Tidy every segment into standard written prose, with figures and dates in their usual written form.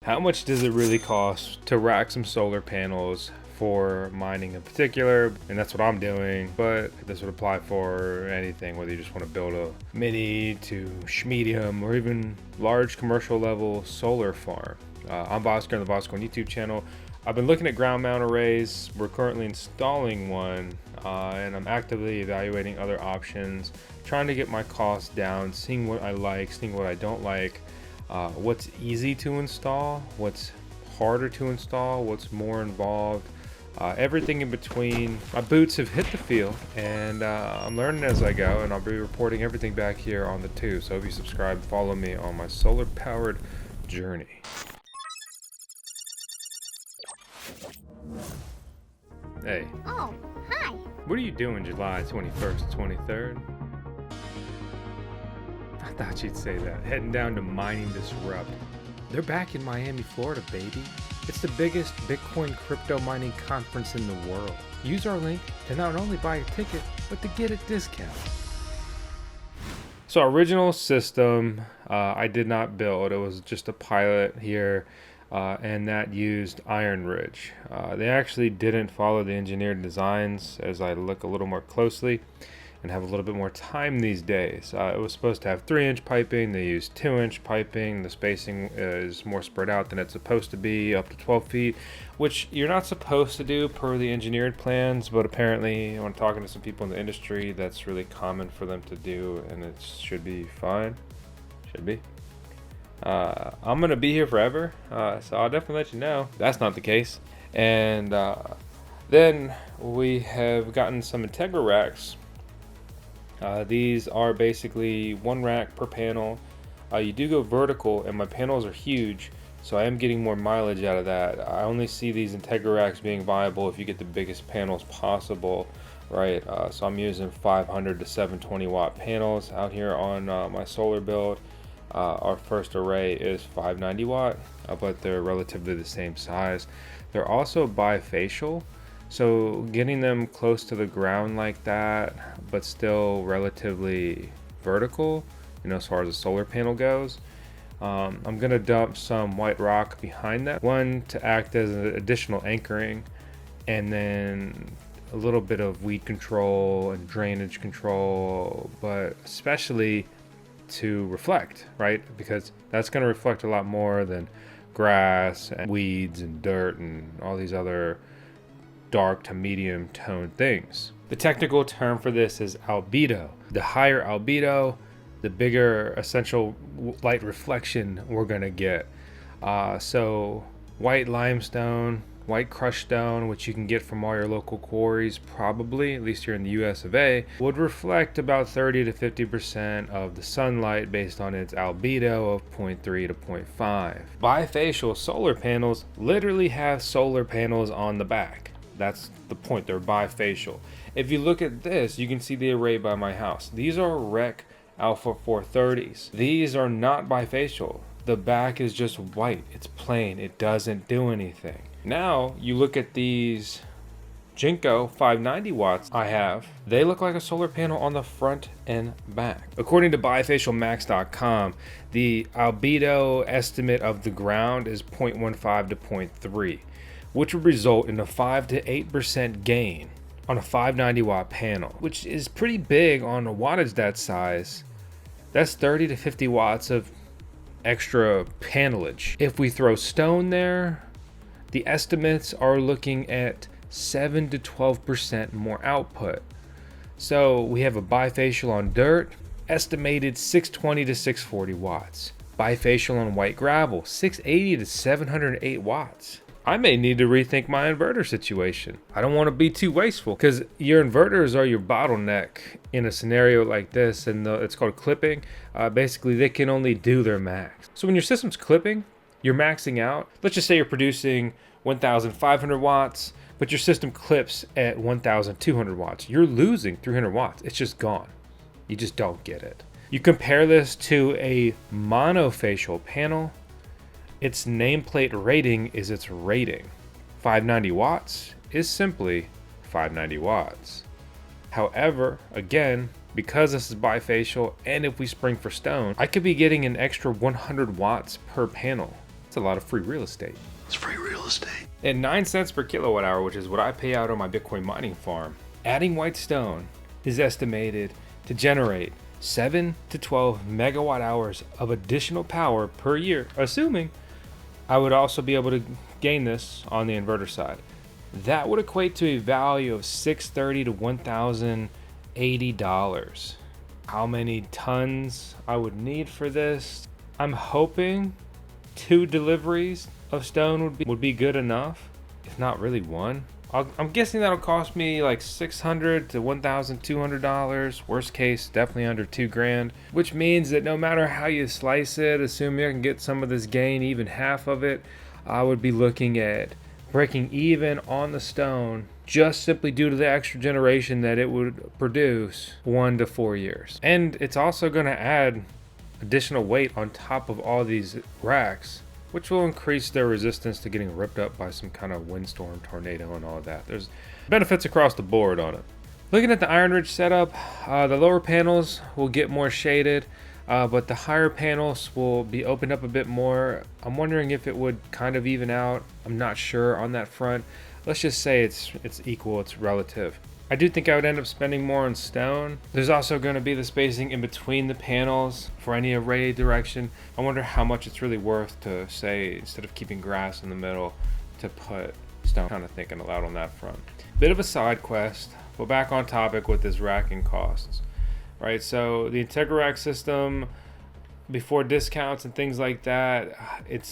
how much does it really cost to rack some solar panels for mining in particular? And that's what I'm doing, but this would apply for anything, whether you just want to build a mini to medium or even large commercial level solar farm. I'm VoskCoin on the VoskCoin YouTube channel. I've been looking at ground mount arrays. We're currently installing one, and I'm actively evaluating other options, trying to get my costs down, seeing what I like, seeing what I don't like, what's easy to install, what's harder to install, what's more involved, everything in between. My boots have hit the field, and I'm learning as I go, and I'll be reporting everything back here on the tube. So if you subscribe, follow me on my solar powered journey. Hey. Oh, hi. What are you doing July 21st, 23rd? I thought you'd say that. Heading down to Mining Disrupt. They're back in Miami, Florida, baby. It's the biggest Bitcoin crypto mining conference in the world. Use our link to not only buy a ticket, but to get a discount. So original system, I did not build. It was just a pilot here. And that used Iron Ridge. They actually didn't follow the engineered designs as I look a little more closely and have a little bit more time these days. It was supposed to have 3-inch piping. They used 2-inch piping. The spacing is more spread out than it's supposed to be, up to 12 feet, which you're not supposed to do per the engineered plans, but apparently when talking to some people in the industry, that's really common for them to do, and it should be fine. Should be. I'm gonna be here forever, so I'll definitely let you know that's not the case. And then we have gotten some Integra racks. These are basically 1 rack per panel. You do go vertical, and my panels are huge, so I am getting more mileage out of that. I only see these Integra racks being viable if you get the biggest panels possible, right? So I'm using 500 to 720 watt panels out here on my solar build. Our first array is 590 watt, but they're relatively the same size. They're also bifacial, so getting them close to the ground like that, but still relatively vertical, as far as the solar panel goes. I'm gonna dump some white rock behind that, one to act as an additional anchoring, and then a little bit of weed control and drainage control, but especially to reflect, right? Because that's going to reflect a lot more than grass and weeds and dirt and all these other dark to medium tone things. The technical term for this is albedo. The higher albedo, the bigger essential light reflection we're going to get. So white limestone, white crushed stone, which you can get from all your local quarries, probably, at least here in the US of A, would reflect about 30 to 50% of the sunlight based on its albedo of 0.3 to 0.5. Bifacial solar panels literally have solar panels on the back. That's the point, they're bifacial. If you look at this, you can see the array by my house. These are Rec Alpha 430s. These are not bifacial. The back is just white, it's plain, it doesn't do anything. Now you look at these Jinko 590 watts I have, they look like a solar panel on the front and back. According to bifacialmax.com, the albedo estimate of the ground is 0.15 to 0.3, which would result in a 5 to 8% gain on a 590 watt panel, which is pretty big on a wattage that size. That's 30 to 50 watts of extra panelage. If we throw stone there, the estimates are looking at 7 to 12% more output. So we have a bifacial on dirt, estimated 620 to 640 watts. Bifacial on white gravel, 680 to 708 watts. I may need to rethink my inverter situation. I don't want to be too wasteful, because your inverters are your bottleneck in a scenario like this, and it's called clipping. Basically, they can only do their max. So when your system's clipping, you're maxing out. Let's just say you're producing 1,500 watts, but your system clips at 1,200 watts. You're losing 300 watts. It's just gone. You just don't get it. You compare this to a monofacial panel. Its nameplate rating is its rating. 590 watts is simply 590 watts. However, again, because this is bifacial, and if we spring for stone, I could be getting an extra 100 watts per panel. It's a lot of free real estate. It's free real estate. At 9 cents per kilowatt hour, which is what I pay out on my Bitcoin mining farm, adding white stone is estimated to generate 7 to 12 megawatt hours of additional power per year, assuming I would also be able to gain this on the inverter side. That would equate to a value of $630 to $1,080. How many tons I would need for this? I'm hoping 2 deliveries of stone would be good enough, if not really one. I'm guessing that'll cost me like $600 to $1,200. Worst case, definitely under $2,000. Which means that no matter how you slice it, assuming I can get some of this gain, even half of it, I would be looking at breaking even on the stone just simply due to the extra generation that it would produce 1 to 4 years. And it's also going to add additional weight on top of all these racks, which will increase their resistance to getting ripped up by some kind of windstorm, tornado, and all of that. There's benefits across the board on it. Looking at the Iron Ridge setup, the lower panels will get more shaded, but the higher panels will be opened up a bit more. I'm wondering if it would kind of even out. I'm not sure on that front. Let's just say it's equal, it's relative. I do think I would end up spending more on stone. There's also going to be the spacing in between the panels for any array direction. I wonder how much it's really worth to say, instead of keeping grass in the middle, to put stone. Kind of thinking aloud on that front. Bit of a side quest, but back on topic with this racking costs. Right, so the IntegraRack system, before discounts and things like that,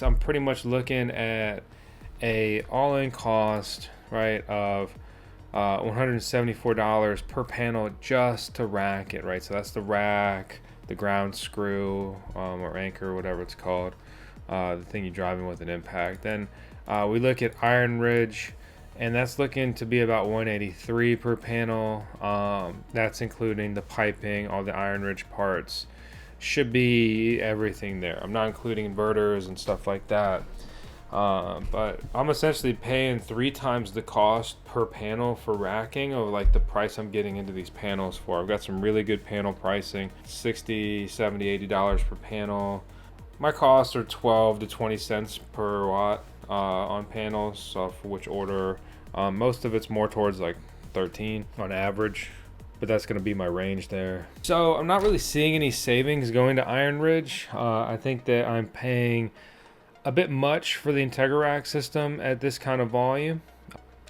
I'm pretty much looking at a all-in cost, right, of $174 per panel just to rack it, right? So that's the rack, the ground screw, or anchor, whatever it's called, the thing you're driving with an impact. Then we look at Iron Ridge, and that's looking to be about $183 per panel. That's including the piping, all the Iron Ridge parts. Should be everything there. I'm not including inverters and stuff like that. But I'm essentially paying 3 times the cost per panel for racking of like the price I'm getting into these panels for. I've got some really good panel pricing, $60, $70, $80 per panel. My costs are 12 to 20 cents per watt on panels, for which order. Most of it's more towards like 13 on average, but that's going to be my range there. So I'm not really seeing any savings going to Iron Ridge. I think that I'm paying a bit much for the IntegraRack system at this kind of volume.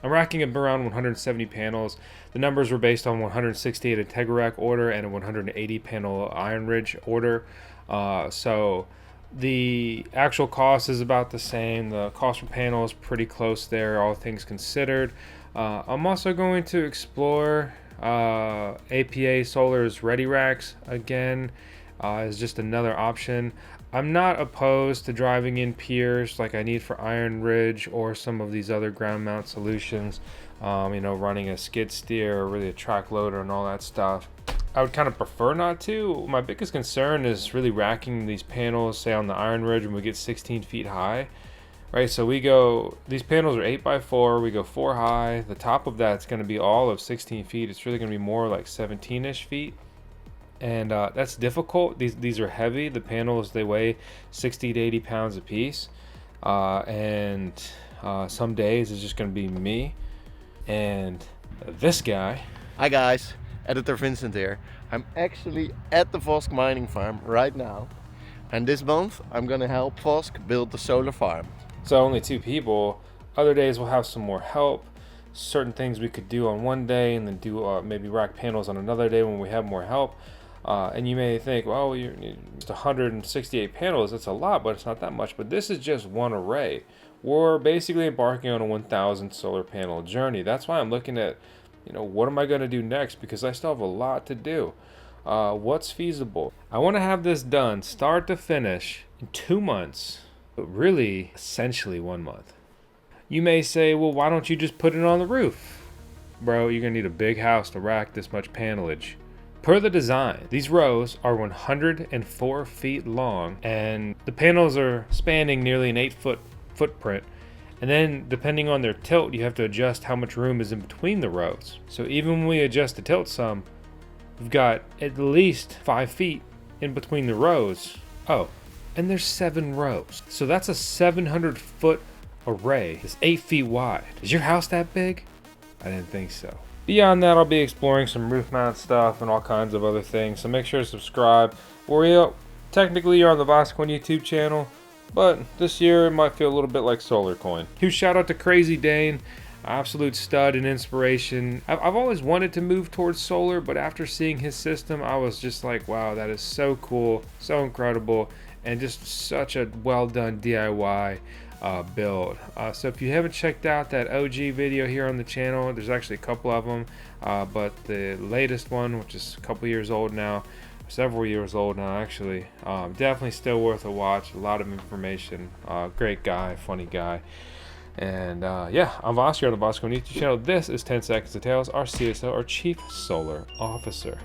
I'm racking up around 170 panels. The numbers were based on 168 IntegraRack order and a 180 panel Iron Ridge order. So the actual cost is about the same. The cost per panel is pretty close there, all things considered. I'm also going to explore APA Solar's Ready Racks again as just another option. I'm not opposed to driving in piers like I need for Iron Ridge or some of these other ground mount solutions, running a skid steer or really a track loader and all that stuff. I would kind of prefer not to. My biggest concern is really racking these panels, say on the Iron Ridge, when we get 16 feet high. Right, so these panels are 8x4, we go 4 high. The top of that's going to be all of 16 feet. It's really going to be more like 17-ish feet. And that's difficult. These are heavy. The panels, they weigh 60 to 80 pounds a piece. And some days it's just going to be me and this guy. Hi guys, Editor Vincent here. I'm actually at the Vosk mining farm right now. And this month I'm going to help Vosk build the solar farm. So only 2 people. Other days we'll have some more help. Certain things we could do on one day and then do maybe rack panels on another day when we have more help. And you may think, well, you're just 168 panels, that's a lot, but it's not that much. But this is just one array. We're basically embarking on a 1,000 solar panel journey. That's why I'm looking at, what am I going to do next? Because I still have a lot to do. What's feasible? I want to have this done, start to finish, in 2 months, but really, essentially 1 month. You may say, well, why don't you just put it on the roof? Bro, you're going to need a big house to rack this much panelage. Per the design, these rows are 104 feet long, and the panels are spanning nearly an 8-foot footprint. And then, depending on their tilt, you have to adjust how much room is in between the rows. So even when we adjust the tilt some, we've got at least 5 feet in between the rows. Oh, and there's 7 rows. So that's a 700-foot array. It's 8 feet wide. Is your house that big? I didn't think so. Beyond that, I'll be exploring some roof mount stuff and all kinds of other things, so make sure to subscribe. Technically you're on the VoskCoin YouTube channel, but this year it might feel a little bit like SolarCoin. Huge shout out to Crazy Dane, absolute stud and inspiration. I've always wanted to move towards solar, but after seeing his system, I was just like, wow, that is so cool, so incredible, and just such a well done DIY build. So if you haven't checked out that OG video here on the channel, there's actually a couple of them, but the latest one, which is a couple years old now, several years old now actually, definitely still worth a watch. A lot of information. Great guy, funny guy. And yeah, I'm Vosk here on the VoskCoin YouTube channel. This is 10 Seconds to Tales, our CSO, our Chief Solar Officer.